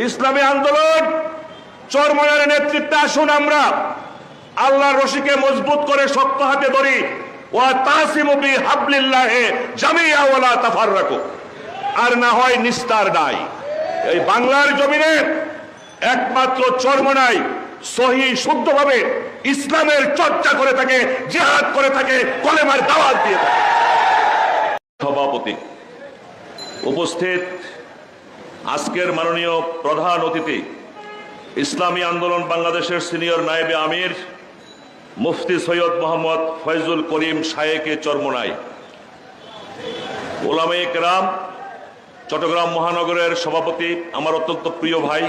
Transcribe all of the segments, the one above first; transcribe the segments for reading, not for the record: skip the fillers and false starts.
ইসলামী আন্দোলন চরমনায়ের নেতৃত্বে আসুন আমরা আল্লাহর রশিকে মজবুত করে শক্ত হাতে ধরি। ওয়া তাসিমু বিহাবলিল্লাহি জামিআ ওয়া লা তাফাররাকু। আর না হয় নিস্তার নাই। এই বাংলার জমিনে একমাত্র চরমনাই সহি শুদ্ধভাবে ইসলামের চর্চা করে থাকে, জিহাদ করে থাকে, কলেমার দাওয়াত দিয়ে থাকে। সভাপতি উপস্থিত, আজকের মাননীয় প্রধান অতিথি ইসলামী আন্দোলন বাংলাদেশের সিনিয়র নায়েবে আমির মুফতি সৈয়দ মোহাম্মদ ফয়জুল করিম শায়েকে চরমনাই, ওলামায়ে কেরাম, চট্টগ্রাম মহানগরের সভাপতি আমার অত্যন্ত প্রিয় ভাই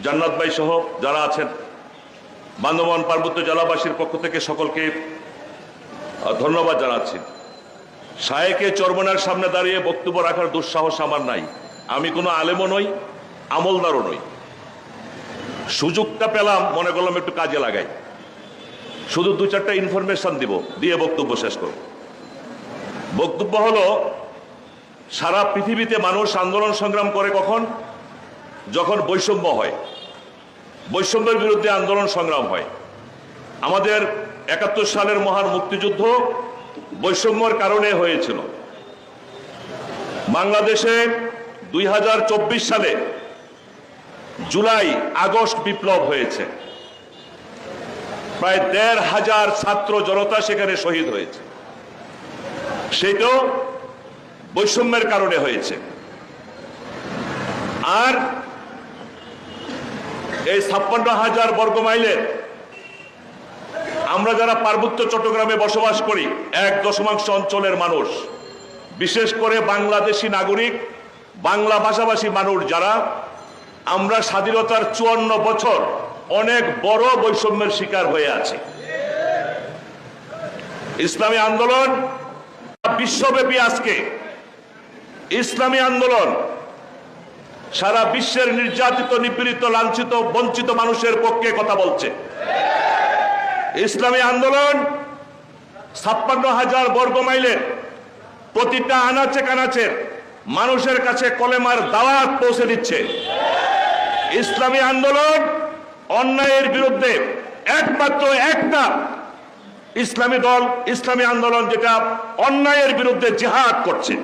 জান্নাত ভাই সহ যারা আছেন, বান্দরবান পার্বত্য জেলাবাসীর পক্ষ থেকে সকলকে ধন্যবাদ জানাচ্ছি। শায়েকে চরমনার সামনে দাঁড়িয়ে বক্তব্য রাখার দুঃসাহস আমার নাই। আমি কোনো আলেমও নই, আমলদারও নই। সুযোগটা পেলাম, মনে করলাম একটু কাজে লাগাই, শুধু দু চারটা ইনফরমেশন দিব, দিয়ে বক্তব্য শেষ করব। বক্তব্য হলো, সারা পৃথিবীতে মানুষ আন্দোলন সংগ্রাম করে কখন? যখন বৈষম্য হয়, বৈষম্যের বিরুদ্ধে আন্দোলন সংগ্রাম হয়। আমাদের ৭১ সালের মহান মুক্তিযুদ্ধ বৈষম্যের কারণে হয়েছিল। বাংলাদেশে ২০২৪ সালে জুলাই আগস্ট বিপ্লব হয়েছে, প্রায় ১৫০০ ছাত্র জনতা সেখানে শহীদ হয়েছে। সেটাও বৈষম্যের কারণে হয়েছে। আর এই ৫৬,০০০ বর্গ মাইলের আমরা যারা পার্বত্য চট্টগ্রামে বসবাস করি, ১% অঞ্চলের মানুষ, বিশেষ করে বাংলাদেশি নাগরিক, বাংলা ভাষাভাষী মানুষ যারা, আমরা স্বাধীনতার ৫৪ বছর অনেক বড় বৈষম্যের শিকার হয়ে আছি। ইসলামী আন্দোলন বিশ্বব্যাপী আজকে ইসলামী আন্দোলন সারা বিশ্বের নির্যাতিত, নিপীড়িত, লাঞ্ছিত, বঞ্চিত মানুষের পক্ষে কথা বলছে। ইসলামী আন্দোলন ৫৬,০০০ বর্গ মাইলের প্রতিটা আনাচে কানাচে মানুষের কাছে কলেমার দাওয়াত পৌঁছে দিচ্ছে। ইসলামী আন্দোলন অন্যায়ের বিরুদ্ধে একমাত্র একটা ইসলামী দল, ইসলামী আন্দোলন, যেটা অন্যায়ের বিরুদ্ধে জিহাদ করছে।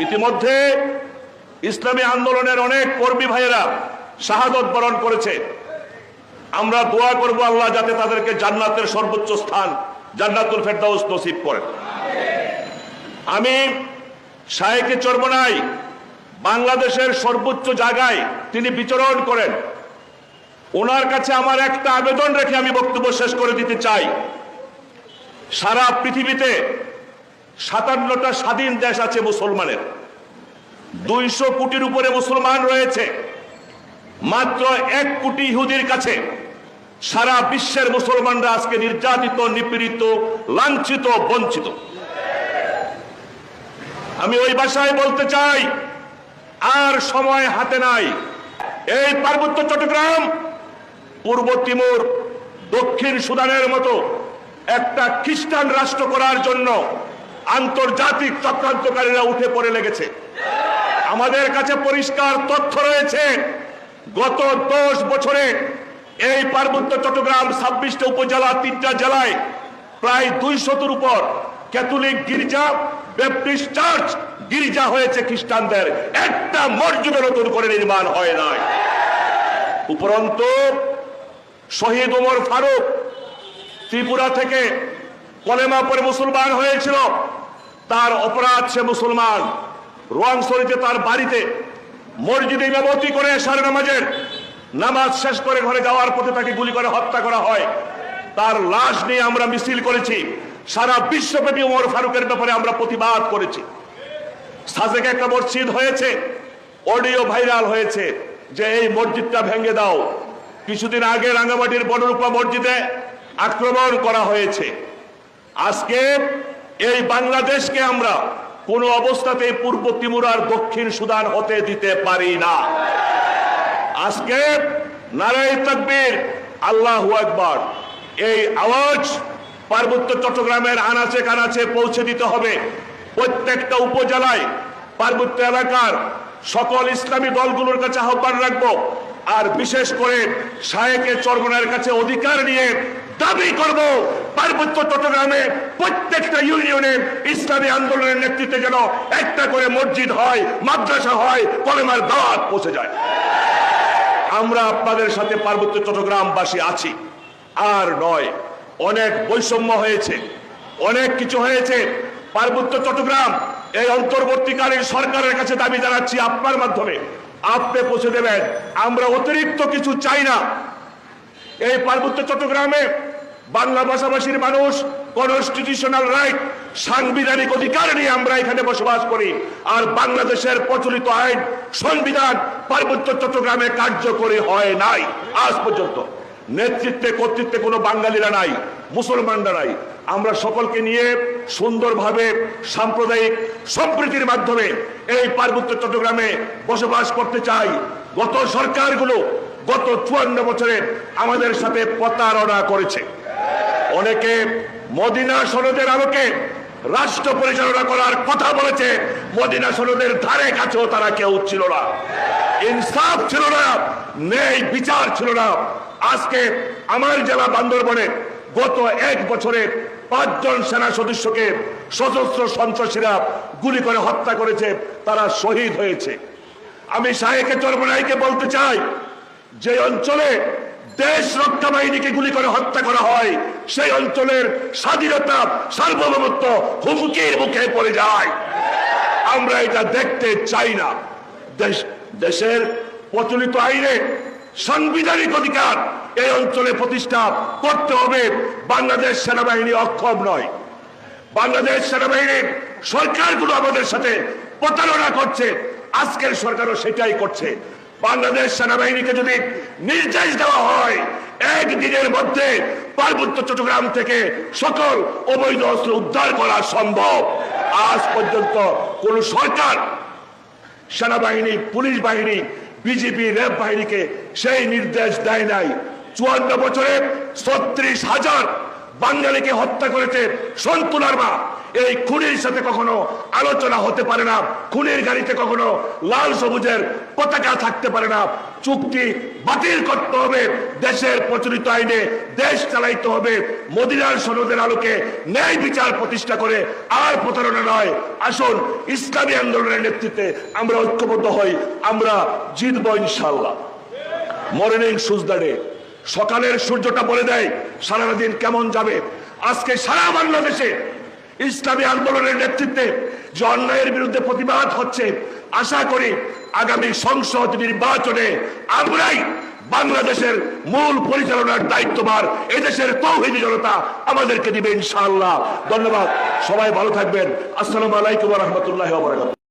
ইতিমধ্যে ইসলামী আন্দোলনের অনেক কর্মী ভাইয়েরা শাহাদত বরণ করেছে। আমরা দোয়া করব আল্লাহ যাতে তাদেরকে জান্নাতের সর্বোচ্চ স্থান জান্নাতুল ফেরদাউস নসিব করেন। আমি শায়েকে চরমনাই বাংলাদেশের সর্বোচ্চ জায়গায় তিনি বিচরণ করেন। ওনার কাছে আমার একটা আবেদন রেখে আমি বক্তব্য শেষ করে দিতে চাই। সারা পৃথিবীতে ৫৭টা স্বাধীন দেশ আছে মুসলমানের, ২০০ কোটির উপরে মুসলমান রয়েছে। মাত্র ১ কোটি ইহুদির কাছে সারা বিশ্বের মুসলমানরা আজকে নির্যাতিত, নিপীড়িত, লাঞ্ছিত, বঞ্চিত। আমি ওই ভাষায় বলতে চাই, আর সময় হাতে নাই। এই পার্বত্য চট্টগ্রাম, পূর্ব তিমুর, দক্ষিণ সুদানের মতো একটা খ্রিস্টান রাষ্ট্র করার জন্য আন্তর্জাতিক চক্রান্তকারীরা উঠে পড়ে লেগেছে। আমাদের কাছে পরিষ্কার তথ্য রয়েছে, গত ১০ বছরে এই পার্বত্য চট্টগ্রাম ২৬টা উপজেলা, ৩টা জেলায় প্রায় ২০০-র উপর ক্যাথলিক গির্জা, ব্যাপটিস্ট চার্চ গির্জা হয়েছে খ্রিস্টানদের। একটা মসজিদ নতুন করে নির্মাণ হয় নাই। উপরন্তু শহীদ ওমর ফারুক ত্রিপুরা থেকে কলেমা পড়ে মুসলমান হয়েছিল, তার অপরাধ, সে মুসলমান। রোয়াংছড়িতে তার বাড়িতে মসজিদে ইমামতি করে এশার নামাজের নামাজ শেষ করে ঘরে যাওয়ার পথে তাকে গুলি করে হত্যা করা হয়। তার লাশ নিয়ে আমরা মিছিল করেছি। সারা বিশ্বব্যাপী ওমর ফারুকের ব্যাপারে আমরা প্রতিবাদ করেছি। সাজেকে একটা মসজিদ হয়েছে, অডিও ভাইরাল হয়েছে যে এই মসজিদটা ভেঙে দাও। কিছুদিন আগে রাঙ্গামাটির বনরূপা মসজিদে আক্রমণ করা হয়েছে। আজকে এই বাংলাদেশকে আমরা কোন অবস্থাতেই পূর্ব তিমুর আর দক্ষিণ সুদান হতে দিতে পারি না। আজকে নারায়ে তাকবীর, আল্লাহু আকবার, এই আওয়াজ পার্বত্য চট্টগ্রামের আনাচে কানাচে পৌঁছে দিতে হবে। প্রত্যেকটা উপজেলায়, পার্বত্য এলাকার সকল ইসলামী দলগুলোর কাছে আহ্বান রাখবো, আর বিশেষ করে শায়েকে চরমনার কাছে অধিকার নিয়ে দাবি করব, পার্বত্য চট্টগ্রামে প্রত্যেকটা ইউনিয়নে ইসলামী আন্দোলনের নেতৃত্বে যেন একটা করে মসজিদ হয়, মাদ্রাসা হয়, কলেমার দাওয়াত পৌঁছে যায়। আমরা আপনাদের সাথে পার্বত্য চট্টগ্রামবাসী আছি, আর নয়। অনেক বৈষম্য হয়েছে, অনেক কিছু হয়েছে। পার্বত্য চট্টগ্রাম এই অন্তর্বর্তীকালীন সরকারের কাছে দাবি জানাচ্ছি, আপনার মাধ্যমে আপনি পৌঁছে দেবেন। আমরা অতিরিক্ত কিছু চাই না। এই পার্বত্য চট্টগ্রামে বাংলা ভাষাভাষীর মানুষ কনস্টিটিউশনাল রাইট, সাংবিধানিক অধিকার নিয়ে আমরা এখানে বসবাস করি, আর বাংলাদেশের প্রচলিত আইন সংবিধান পার্বত্য চট্টগ্রামে কার্যকরী হয় নাই আজ পর্যন্ত। নেতৃত্বে কর্তৃত্বে কোনো বাঙালিরা নাই, মুসলমানরা নাই। আমরা সকলকে নিয়ে সুন্দরভাবে সাম্প্রদায়িক সম্প্রীতির মাধ্যমে এই পার্বত্য চট্টগ্রামে বসবাস করতে চাই। গত সরকারগুলো গত 54 বছরে আমাদের সাথে প্রতারণা করেছে। অনেকে মদিনা সনদের আলোকে রাষ্ট্র পরিচালনা করার কথা বলেছে, মদিনা সনদের ধারে কাছেও তারা কেউ ছিল না। ইনসাফ ছিল না, ন্যায় বিচার ছিল না। আজকে আমার জেলা বান্দরবনে গত 1 বছরে 5 জন সেনা সদস্যকে সশস্ত্র সন্ত্রাসীরা গুলি করে হত্যা করেছে, তারা শহীদ হয়েছে। আমি শায়েকে চরমনাইকে বলতে চাই, যে অঞ্চলে দেশ রক্ষা বাহিনীকে গুলি করে হত্যা করা হয়, সেই অঞ্চলের স্বাধীনতা সার্বভৌমত্ব হুমকির মুখে পড়ে যায়। আমরা এটা দেখতে চাই না। দেশের প্রচলিত আইনে সাংবিধানিক অধিকার এই অঞ্চলে প্রতিষ্ঠা করতে হবে। বাংলাদেশ সেনাবাহিনী অক্ষম নয়। বাংলাদেশ সেনাবাহিনীর সরকারগুলো আমাদের সাথে প্রতারণা করছে, আজকের সরকারও সেটাই করছে। বাংলাদেশ সেনাবাহিনীকে যদি নির্দেশ দেওয়া হয় 1 দিনের মধ্যে পার্বত্য চট্টগ্রাম থেকে সকল অবৈধ অস্ত্র উদ্ধার করা সম্ভব। আজ পর্যন্ত কোন সরকার সেনাবাহিনী, পুলিশ বাহিনী, বিজিবি, র্যাব বাহিনীকে সেই নির্দেশ দেয় নাই। 54 বছরে 36,000 বাঙালিকে হত্যা করেছে সন্তুলার মা। এই খুনির সাথে কখনো আলোচনা হতে পারে না। খুনির গাড়িতে কখনো লাল সবুজের পতাকা থাকতে পারে না। চুক্তি বাতিল করতে হবে, দেশের প্রচলিত আইনে দেশ চালাইতে হবে, মদিনার সনদের আলোকে ন্যায় বিচার প্রতিষ্ঠা করে, আর প্রতারণা নয়। আসুন ইসলামী আন্দোলনের নেতৃত্বে আমরা ঐক্যবদ্ধ হই, আমরা জিতবো ইনশাআল্লাহ। মর্নিং সুজদাডে সকালের সূর্যটা বলে দেয় সারা দিন কেমন যাবে। আজকে সারা বাংলাদেশে ইসলামী আন্দোলনের নেতৃত্বে যে অন্যায়ের বিরুদ্ধে প্রতিবাদ হচ্ছে, আশা করি আগামী সংসদ নির্বাচনে আমরাই বাংলাদেশের মূল পরিচালনার দায়িত্বভার এদেশের তৌহিদি জনতা আমাদেরকে দিবে ইনশাআল্লাহ। ধন্যবাদ, সবাই ভালো থাকবেন। আসসালামু আলাইকুম ওয়া রাহমাতুল্লাহি ওয়া বারাকাতুহু।